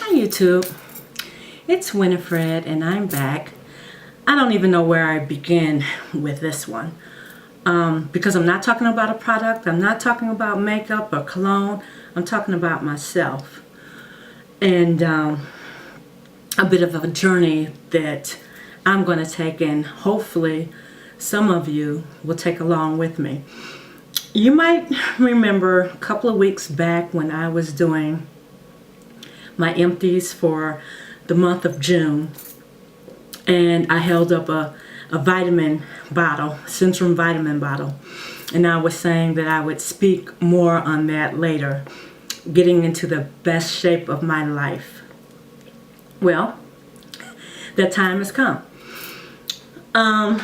Hi YouTube, it's Winifred and I'm back. I don't even know where I begin with this one because I'm not talking about a product, I'm not talking about makeup or cologne, I'm talking about myself and a bit of a journey that I'm going to take, and hopefully some of you will take along with me. You might remember a couple of weeks back when I was doing my empties for the month of June, and I held up a vitamin bottle, Centrum vitamin bottle, and I was saying that I would speak more on that later, getting into the best shape of my life. Well, that time has come. I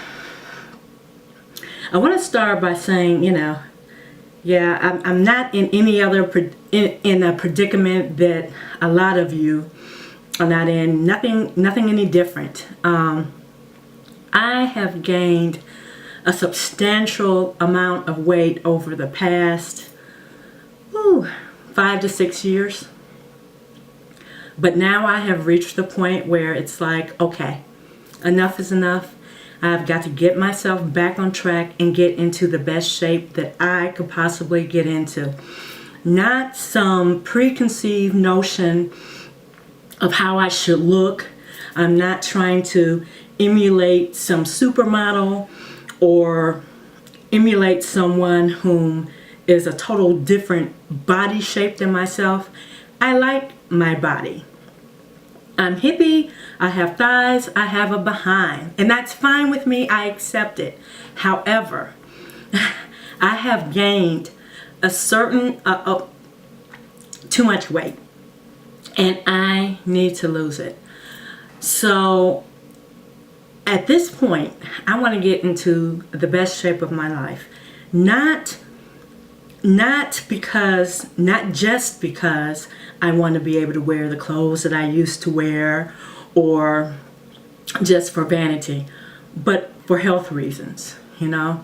want to start by saying, yeah, I'm not in any other in a predicament that a lot of you are not in. Nothing any different. I have gained a substantial amount of weight over the past 5 to 6 years. But now I have reached the point where it's like, okay, enough is enough. I've got to get myself back on track and get into the best shape that I could possibly get into. Not some preconceived notion of how I should look. I'm not trying to emulate some supermodel or emulate someone whom is a total different body shape than myself. I like my body. I'm hippie, I have thighs, I have a behind, and that's fine with me. I accept it. However, I have gained a certain too much weight, and I need to lose it. So at this point, I want to get into the best shape of my life. Not just because I want to be able to wear the clothes that I used to wear or just for vanity, but for health reasons, I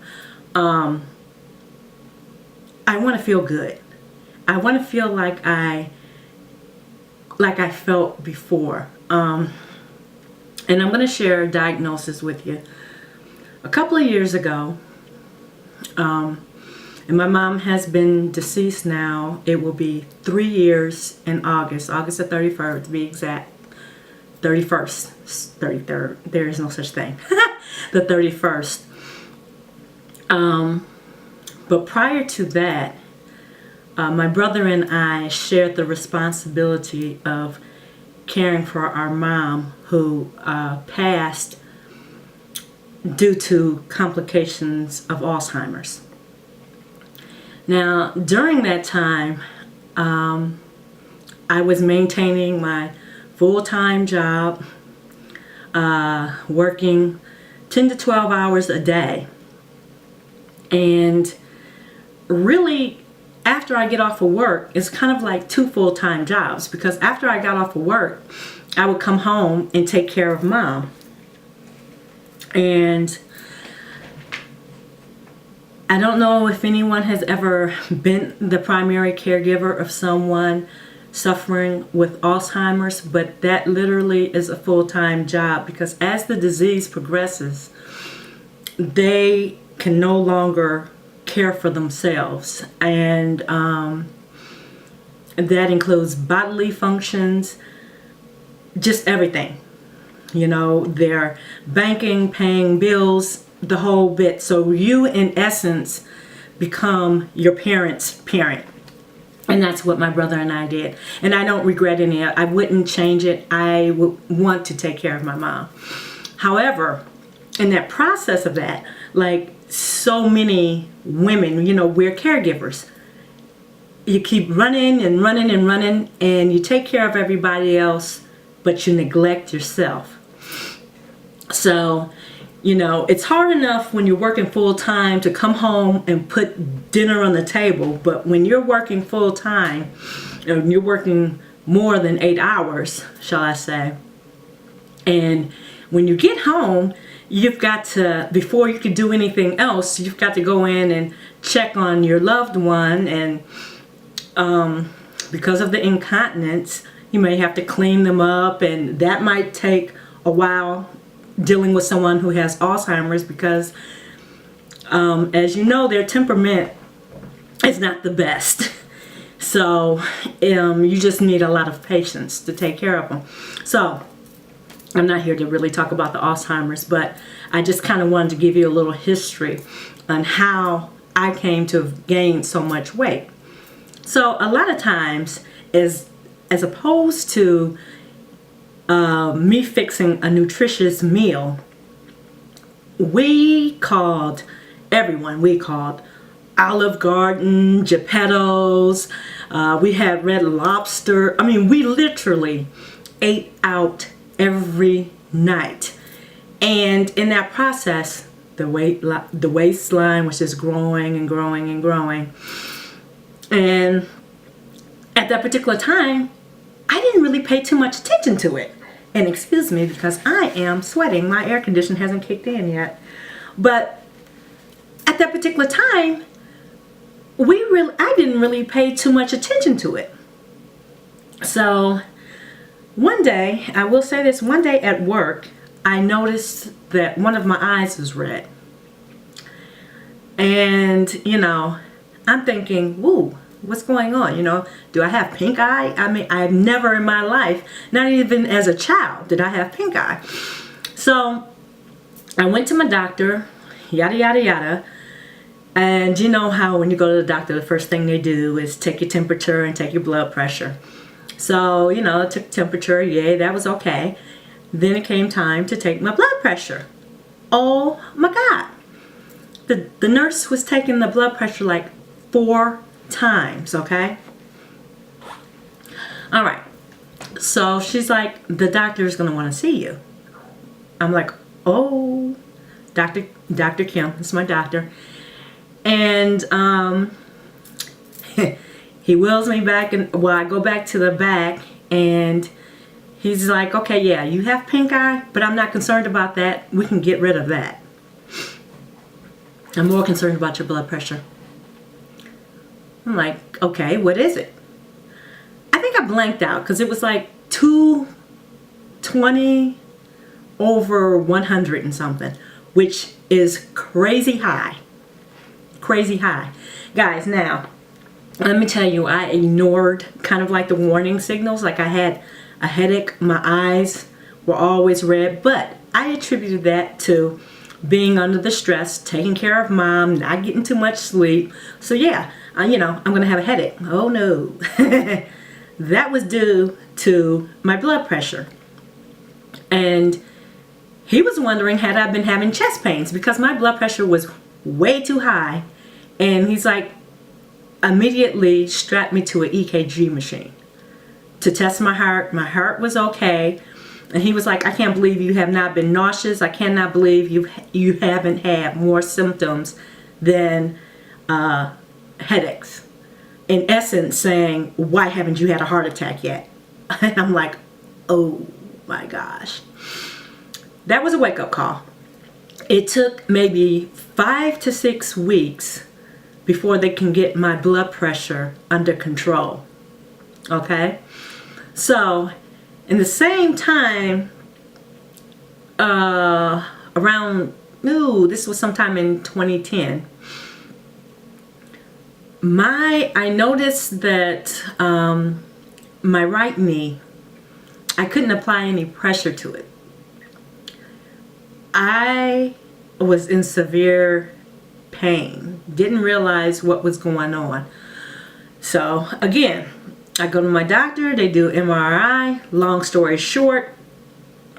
want to feel good. I want to feel like I felt before. And I'm going to share a diagnosis with you. A couple of years ago, and my mom has been deceased now. It will be 3 years in August the 31st to be exact. 31st, 33rd, there is no such thing. The 31st. But prior to that, my brother and I shared the responsibility of caring for our mom, who passed due to complications of Alzheimer's. Now, during that time, I was maintaining my full-time job, working 10 to 12 hours a day. And really, after I get off of work, it's kind of like 2 full-time jobs, because after I got off of work, I would come home and take care of mom. And I don't know if anyone has ever been the primary caregiver of someone suffering with Alzheimer's, but that literally is a full-time job, because as the disease progresses, they can no longer care for themselves, and that includes bodily functions, just everything. Their banking, paying bills, the whole bit. So you, in essence, become your parent's parent. And that's what my brother and I did. And I don't regret any of it. I wouldn't change it. I would want to take care of my mom. However, in that process of that, like so many women, we're caregivers. You keep running and running and running, and you take care of everybody else, but you neglect yourself. So, it's hard enough when you're working full time to come home and put dinner on the table, but when you're working full time, and you're working more than 8 hours, shall I say, and when you get home, you've got to, before you can do anything else, you've got to go in and check on your loved one, and because of the incontinence, You may have to clean them up, and that might take a while dealing with someone who has Alzheimer's, because as you know, their temperament is not the best. So you just need a lot of patience to take care of them. So I'm not here to really talk about the Alzheimer's, but I just kind of wanted to give you a little history on how I came to have gained so much weight. So a lot of times, as opposed to me fixing a nutritious meal, we called Olive Garden, Geppetto's, we had Red Lobster. I mean, we literally ate out every night. And in that process, the waistline was just growing and growing and growing. And at that particular time, I didn't really pay too much attention to it. And excuse me, because I am sweating. My air conditioner hasn't kicked in yet. But at that particular time, I didn't really pay too much attention to it. So one day, I will say this, one day at work, I noticed that one of my eyes was red. And, you know, I'm thinking, woo, what's going on? You know, do I have pink eye? I mean, I've never in my life, not even as a child, did I have pink eye. So I went to my doctor, yada, yada, yada. And you know how when you go to the doctor, the first thing they do is take your temperature and take your blood pressure. So, you know, I took temperature, yay, that was okay. Then it came time to take my blood pressure. Oh my God. The nurse was taking the blood pressure like 4 times, okay? All right. So she's like, the doctor is going to want to see you. I'm like, oh, Dr. Kim, it's my doctor. And he wheels me back, and well, I go back to the back, and he's like, okay, yeah, you have pink eye, but I'm not concerned about that. We can get rid of that. I'm more concerned about your blood pressure. I'm like, okay, what is it? I think I blanked out because it was like 220 over 100 and something, which is crazy high. Crazy high. Guys, now, let me tell you, I ignored kind of like the warning signals. Like I had a headache, my eyes were always red, but I attributed that to being under the stress, taking care of mom, not getting too much sleep. So yeah, you know, I'm going to have a headache. Oh no. That was due to my blood pressure. And he was wondering, had I been having chest pains, because my blood pressure was way too high. And he's like, immediately strapped me to an EKG machine to test my heart. My heart was okay. And he was like, I can't believe you have not been nauseous. I cannot believe you haven't had more symptoms than headaches. In essence, saying, why haven't you had a heart attack yet? And I'm like, oh my gosh. That was a wake-up call. It took maybe 5 to 6 weeks before they can get my blood pressure under control. Okay? So, in the same time, this was sometime in 2010, I noticed that my right knee, I couldn't apply any pressure to it. I was in severe pain, didn't realize what was going on. So again, I go to my doctor, they do MRI. Long story short,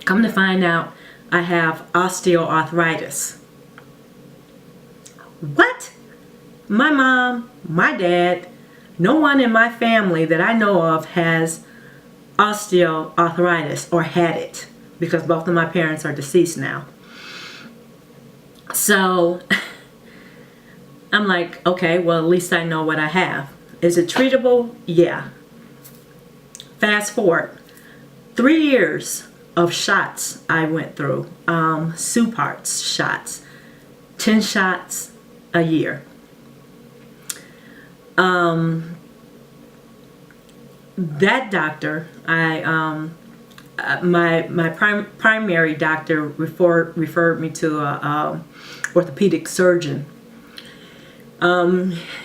come to find out I have osteoarthritis. What? My mom, my dad, no one in my family that I know of has osteoarthritis or had it, because both of my parents are deceased now. So I'm like, okay, well, at least I know what I have. Is it treatable? Yeah. Fast forward, 3 years of shots I went through, Supartz shots, 10 shots a year. that doctor, my primary doctor referred me to a orthopedic surgeon.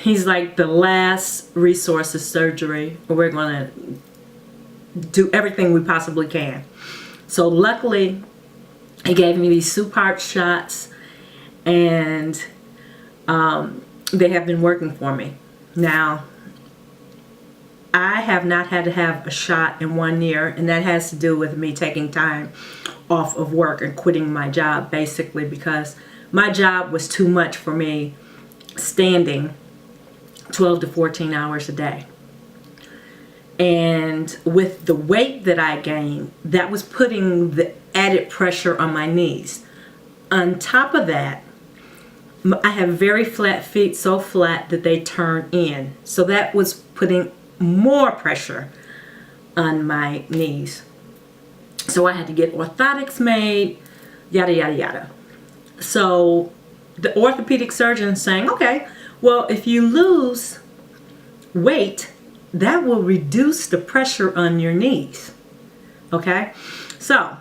He's like the last resource of surgery. We're going to do everything we possibly can. So luckily, he gave me these Supart shots, and they have been working for me. Now, I have not had to have a shot in 1 year, and that has to do with me taking time off of work and quitting my job, basically because my job was too much for me standing 12 to 14 hours a day. And with the weight that I gained, that was putting the added pressure on my knees. On top of that, I have very flat feet, so flat that they turn in. So that was putting more pressure on my knees. So I had to get orthotics made, yada, yada, yada. So the orthopedic surgeon saying, okay, well, if you lose weight, that will reduce the pressure on your knees. Okay? So,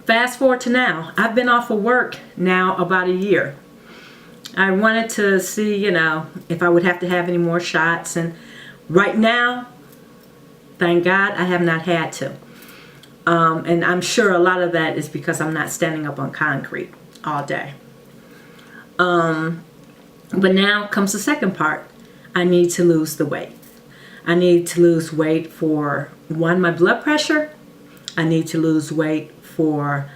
fast forward to now. I've been off of work now about a year. I wanted to see, you know, if I would have to have any more shots. And right now, thank God, I have not had to. And I'm sure a lot of that is because I'm not standing up on concrete all day. But now comes the second part. I need to lose the weight. I need to lose weight for, one, my blood pressure. I need to lose weight for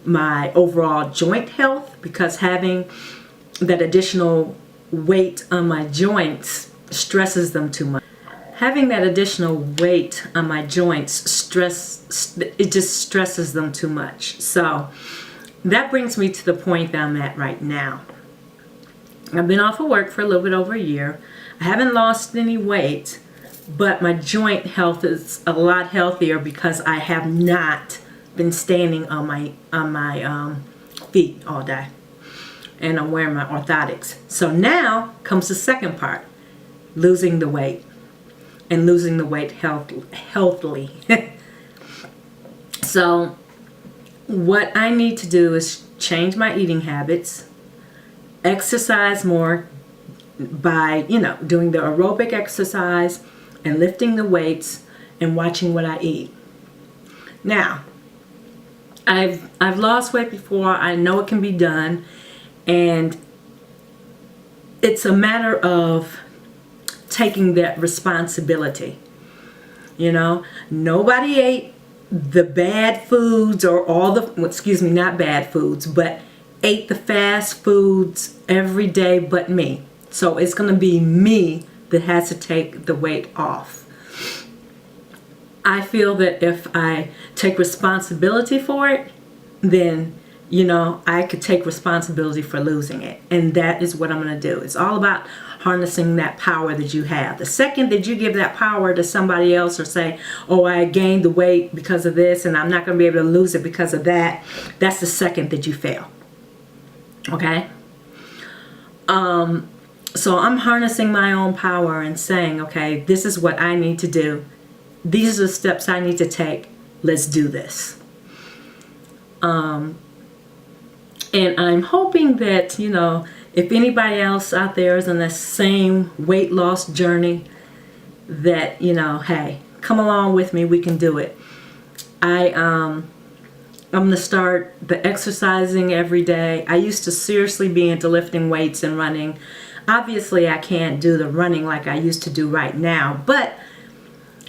my overall joint health, because having that additional weight on my joints stresses them too much. Having that additional weight on my joints it just stresses them too much. So that brings me to the point that I'm at right now. I've been off of work for a little bit over a year. I haven't lost any weight, but my joint health is a lot healthier because I have not been standing on my feet all day, and I'm wearing my orthotics. So now comes the second part, losing the weight, and losing the weight healthily. So what I need to do is change my eating habits, exercise more by, you know, doing the aerobic exercise and lifting the weights and watching what I eat. Now, I've lost weight before. I know it can be done, and it's a matter of taking that responsibility. You know, nobody ate the bad foods or all the, well, excuse me, not bad foods, but ate the fast foods every day but me. So it's going to be me that has to take the weight off. I feel that if I take responsibility for it, then, you know, I could take responsibility for losing it. And that is what I'm going to do. It's all about harnessing that power that you have. The second that you give that power to somebody else, or say, oh, I gained the weight because of this and I'm not going to be able to lose it because of that, that's the second that you fail. Okay? So I'm harnessing my own power and saying, okay, this is what I need to do. These are the steps I need to take. Let's do this. And I'm hoping that, you know, if anybody else out there is on the same weight loss journey, that, you know, hey, come along with me. We can do it. I'm going to start the exercising every day. I used to seriously be into lifting weights and running. Obviously, I can't do the running like I used to do right now, but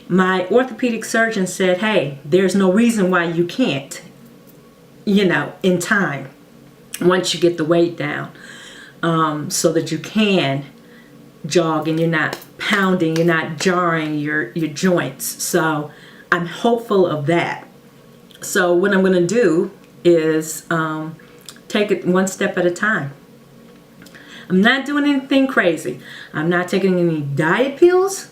my orthopedic surgeon said, hey, there's no reason why you can't, you know, in time, once you get the weight down, so that you can jog and you're not pounding, you're not jarring your joints. So I'm hopeful of that. So what I'm going to do is take it one step at a time. I'm not doing anything crazy. I'm not taking any diet pills.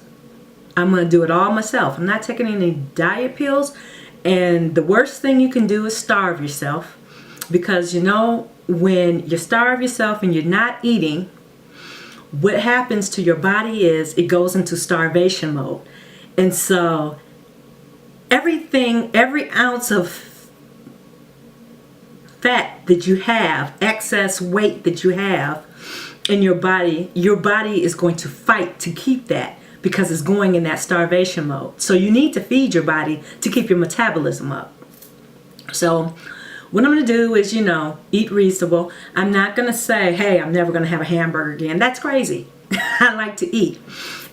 I'm going to do it all myself. I'm not taking any diet pills. And the worst thing you can do is starve yourself. Because, you know, when you starve yourself and you're not eating, what happens to your body is it goes into starvation mode. And so everything, every ounce of fat that you have, excess weight that you have in your body is going to fight to keep that because it's going in that starvation mode. So you need to feed your body to keep your metabolism up. So what I'm going to do is, eat reasonable. I'm not going to say, hey, I'm never going to have a hamburger again. That's crazy. I like to eat.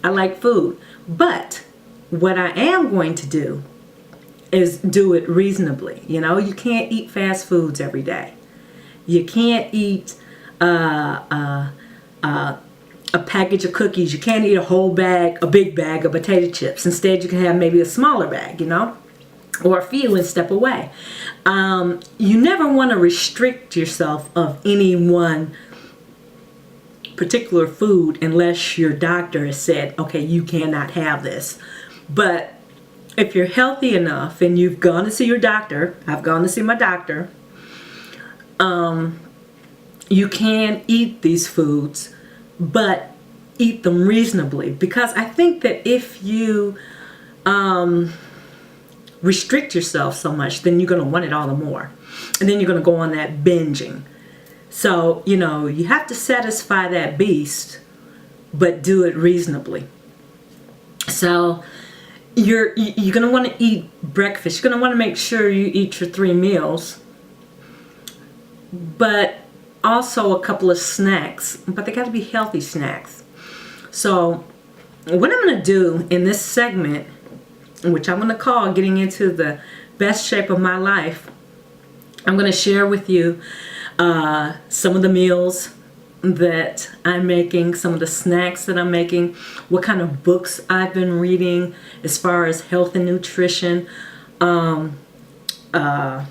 I like food. But what I am going to do is do it reasonably. You can't eat fast foods every day. You can't eat a package of cookies. You can't eat a big bag of potato chips. Instead, you can have maybe a smaller bag, or a few and step away. You never want to restrict yourself of any one particular food unless your doctor has said, okay, you cannot have this. But if you're healthy enough and you've gone to see your doctor, I've gone to see my doctor, you can eat these foods, but eat them reasonably. Because I think that if you restrict yourself so much, then you're going to want it all the more. And then you're going to go on that binging. So, you have to satisfy that beast, but do it reasonably. So you're going to want to eat breakfast. You're going to want to make sure you eat your 3 meals, but also a couple of snacks, but they got to be healthy snacks. So what I'm going to do in this segment, which I'm going to call Getting Into the Best Shape of My Life, I'm going to share with you some of the meals that I'm making, some of the snacks that I'm making, what kind of books I've been reading as far as health and nutrition, what kind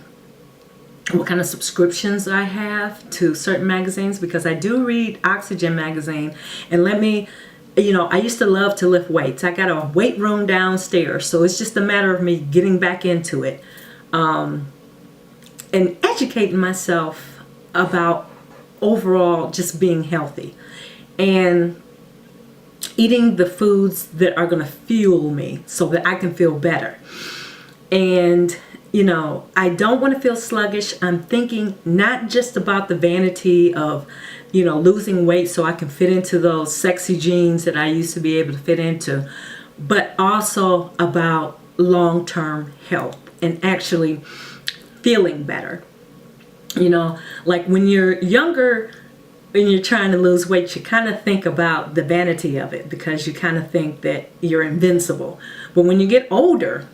of subscriptions I have to certain magazines, because I do read Oxygen magazine. And I used to love to lift weights. I got a weight room downstairs, so it's just a matter of me getting back into it and educating myself about overall just being healthy and eating the foods that are going to fuel me so that I can feel better. And I don't want to feel sluggish. I'm thinking not just about the vanity of losing weight so I can fit into those sexy jeans that I used to be able to fit into, but also about long-term health and actually feeling better. Like when you're younger and you're trying to lose weight, you kind of think about the vanity of it because you kind of think that you're invincible. But when you get older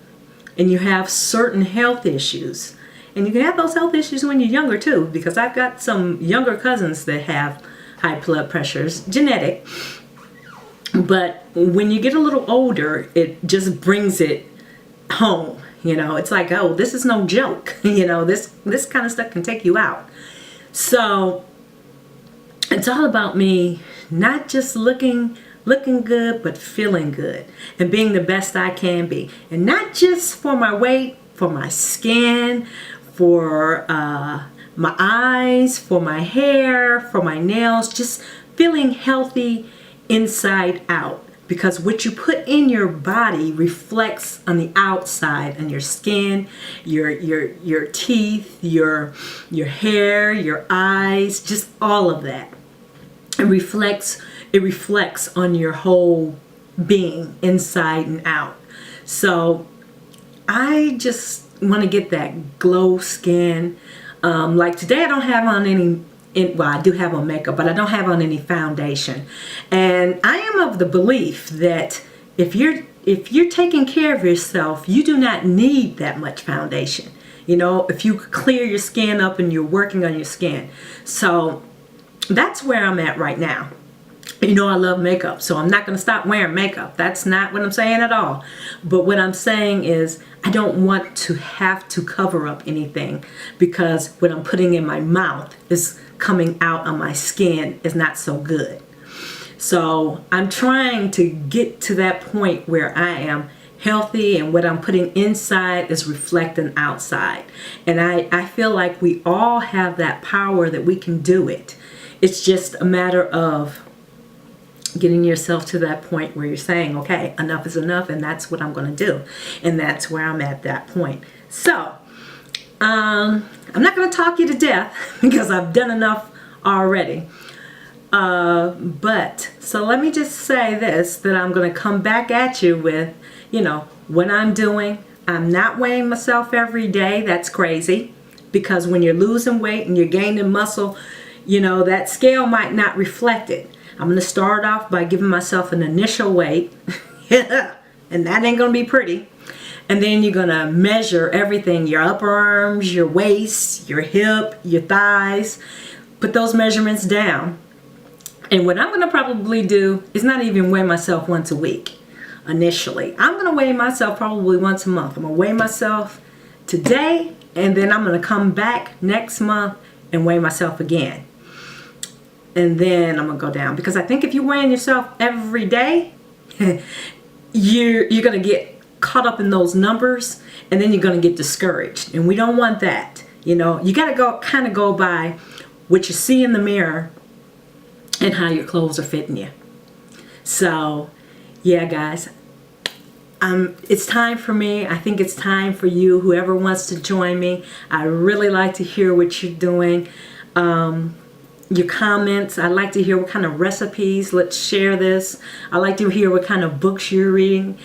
and you have certain health issues, and you can have those health issues when you're younger too, because I've got some younger cousins that have high blood pressures, genetic. But when you get a little older, it just brings it home. It's like, oh, this is no joke. This kind of stuff can take you out. So it's all about me not just looking good, but feeling good and being the best I can be. And not just for my weight, for my skin, for my eyes, for my hair, for my nails, just feeling healthy inside out. Because what you put in your body reflects on the outside, on your skin, your teeth, your hair, your eyes, just all of that. It reflects on your whole being, inside and out. So I just want to get that glow skin. Like today I don't have on any, I do have on makeup, but I don't have on any foundation. And I am of the belief that if you're taking care of yourself, you do not need that much foundation. If you clear your skin up and you're working on your skin. So that's where I'm at right now. I love makeup, so I'm not going to stop wearing makeup. That's not what I'm saying at all. But what I'm saying is I don't want to have to cover up anything, because what I'm putting in my mouth is coming out on my skin is not so good. So I'm trying to get to that point where I am healthy and what I'm putting inside is reflecting outside. And I feel like we all have that power that we can do it. It's just a matter of getting yourself to that point where you're saying, okay, enough is enough, and that's what I'm going to do. And that's where I'm at that point. So, I'm not going to talk you to death because I've done enough already. But, so let me just say this, that I'm going to come back at you with, you know, what I'm doing. I'm not weighing myself every day. That's crazy. Because when you're losing weight and you're gaining muscle, you know, that scale might not reflect it. I'm going to start off by giving myself an initial weight. And that ain't going to be pretty. And then you're going to measure everything, your upper arms, your waist, your hip, your thighs. Put those measurements down. And what I'm going to probably do is not even weigh myself once a week initially. I'm going to weigh myself probably once a month. I'm going to weigh myself today, and then I'm going to come back next month and weigh myself again. And then I'm going to go down. Because I think if you're weighing yourself every day, you're going to get caught up in those numbers, and then you're going to get discouraged. And we don't want that. You know, you got to kind of go by what you see in the mirror and how your clothes are fitting you. So, yeah, guys, it's time for me. I think it's time for you, whoever wants to join me. I really like to hear what you're doing. Your comments. I'd like to hear what kind of recipes. Let's share this. I'd like to hear what kind of books you're reading,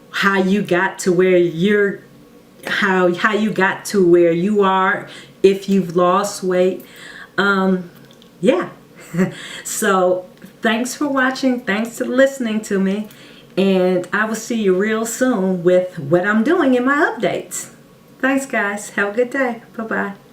how you got to where you're, how you got to where you are, if you've lost weight. Yeah. So thanks for watching. Thanks for listening to me. And I will see you real soon with what I'm doing in my updates. Thanks, guys. Have a good day. Bye-bye.